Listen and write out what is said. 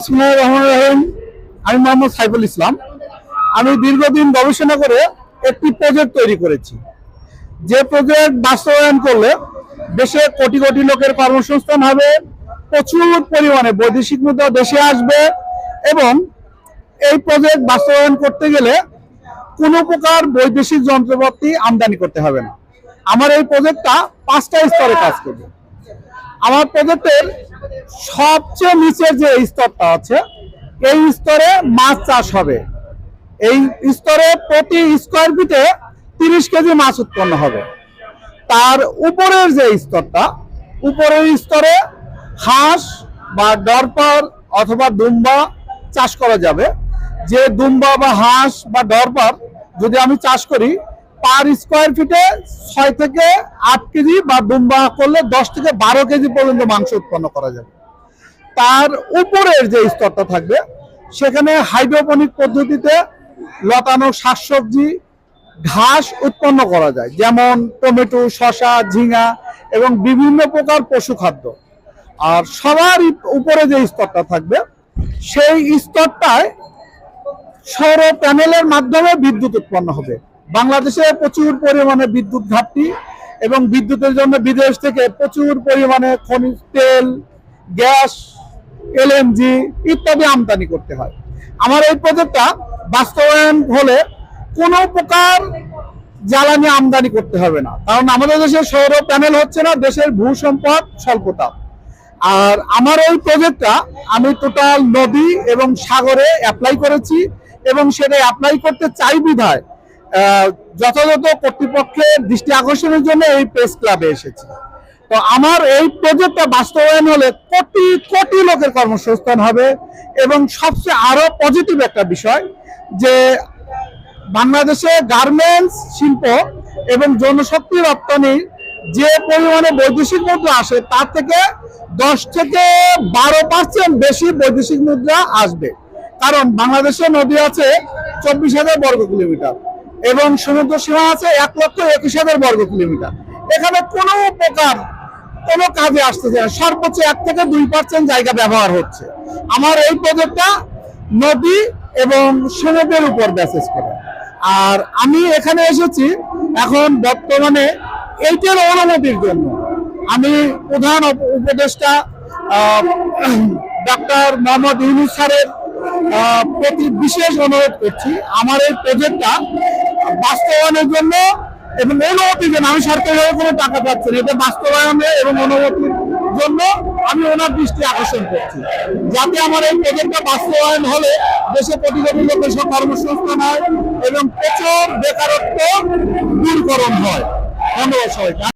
আমি মোহাম্মদ সাইফুল ইসলাম। আমি দীর্ঘদিন গবেষণা করে একটি প্রজেক্ট তৈরি করেছি, যে প্রজেক্ট বাস্তবায়ন করলে দেশে কোটি কোটি লোকের কর্মসংস্থান হবে, প্রচুর পরিমাণে বৈদেশিক মুদ্রা দেশে আসবে এবং এই প্রজেক্ট বাস্তবায়ন করতে গেলে কোনো প্রকার বৈদেশিক যন্ত্রপাতি আমদানি করতে হবে না। আমার এই প্রজেক্টটা 5টা স্তরে কাজ করবে। আমার প্রজেক্টের সবচেয়ে নিচের যে স্তরটা আছে, এই স্তরে মাছ চাষ হবে। এই স্তরে প্রতি স্কয়ার ফিটে 30 কেজি মাছ উৎপন্ন হবে। তার উপরের যে স্তরটা, উপরের স্তরে হাঁস বা ডরপার অথবা দুম্বা চাষ করা যাবে। যে দুম্বা বা হাঁস বা ডরপার যদি আমি চাষ করি, পার স্কয়ার ফিটে 6 থেকে 8 কেজি বা দুম্বা করলে 10 থেকে 12 কেজি পর্যন্ত মাংস উৎপন্ন করা যাবে। তার উপরের যে স্তরটা থাকবে, সেখানে হাইড্রোপনিক পদ্ধতিতে লতানো শাকসবজি, ঘাস উৎপন্ন করা যায়, যেমন টমেটো, শসা, ঝিঙা এবং বিভিন্ন প্রকার পশু খাদ্য। আর সবার উপরে যে স্তরটা থাকবে, সেই স্তরটায় সৌর প্যানেলের মাধ্যমে বিদ্যুৎ উৎপন্ন হবে। বাংলাদেশে প্রচুর পরিমাণে বিদ্যুৎ ঘাটতি এবং বিদ্যুতের জন্য বিদেশ থেকে প্রচুর পরিমাণে খনিজ তেল, গ্যাস, এলএনজি ইত্যাদি আমদানি করতে হয়। আমার এই প্রজেক্টটা বাস্তবায়ন হলে কোনো প্রকার জ্বালানি আমদানি করতে হবে না, কারণ আমাদের দেশে সৌর প্যানেল হচ্ছে না, দেশের ভূ সম্পদ স্বল্পতা। আর আমার এই প্রজেক্টটা আমি টোটাল নদী এবং সাগরে অ্যাপ্লাই করেছি এবং সেটা অ্যাপ্লাই করতে চাই বিধায় যথাযথ কর্তৃপক্ষের দৃষ্টি আকর্ষণের জন্য এই প্রেস ক্লাবে এসেছি। তো আমার এই প্রজেক্টটা বাস্তবায়ন হলে কোটি কোটি লোকের কর্মসংস্থান হবে এবং সবচেয়ে আরো পজিটিভ একটা বিষয়, যে বাংলাদেশে গার্মেন্টস শিল্প এবং জনশক্তি রপ্তানির যে পরিমাণে বৈদেশিক মুদ্রা আসে, তার থেকে 10 থেকে 12% বেশি বৈদেশিক মুদ্রা আসবে। কারণ বাংলাদেশে নদী আছে 24,000 বর্গ কিলোমিটার এবং সমুদ্র সীমা আছে 1,21,000 বর্গ কিলোমিটার। এখানে কোনো প্রকার কোনো কাজে আসতেছে না, সর্বোচ্চ 1 থেকে 2% জায়গা ব্যবহার হচ্ছে। আমার এই প্রজেক্টটা নদী এবং সমুদ্রের উপর বেসিস করে। আর আমি এখানে এসেছি এখন বর্তমানে এইটার অনুমতির জন্য। আমি প্রধান উপদেষ্টা ডক্টর মোহাম্মদ ইউনূস স্যারের প্রতি বিশেষ অনুরোধ করছি, আমার এই প্রজেক্টটা বাস্তবায়নের জন্য এবং অনুমতির জন্য। আমি সরকারিভাবে কোনো টাকা পাচ্ছি না, এটা বাস্তবায়নে এবং অনুমতির জন্য আমি ওনার দৃষ্টি আকর্ষণ করছি, যাতে আমার এই প্রজেক্টটা বাস্তবায়ন হলে দেশে কোটি কোটি লোকের সব কর্মসংস্থান হয় এবং প্রচুর বেকারত্ব দূরীকরণ হয়। ধন্যবাদ সবাইকে।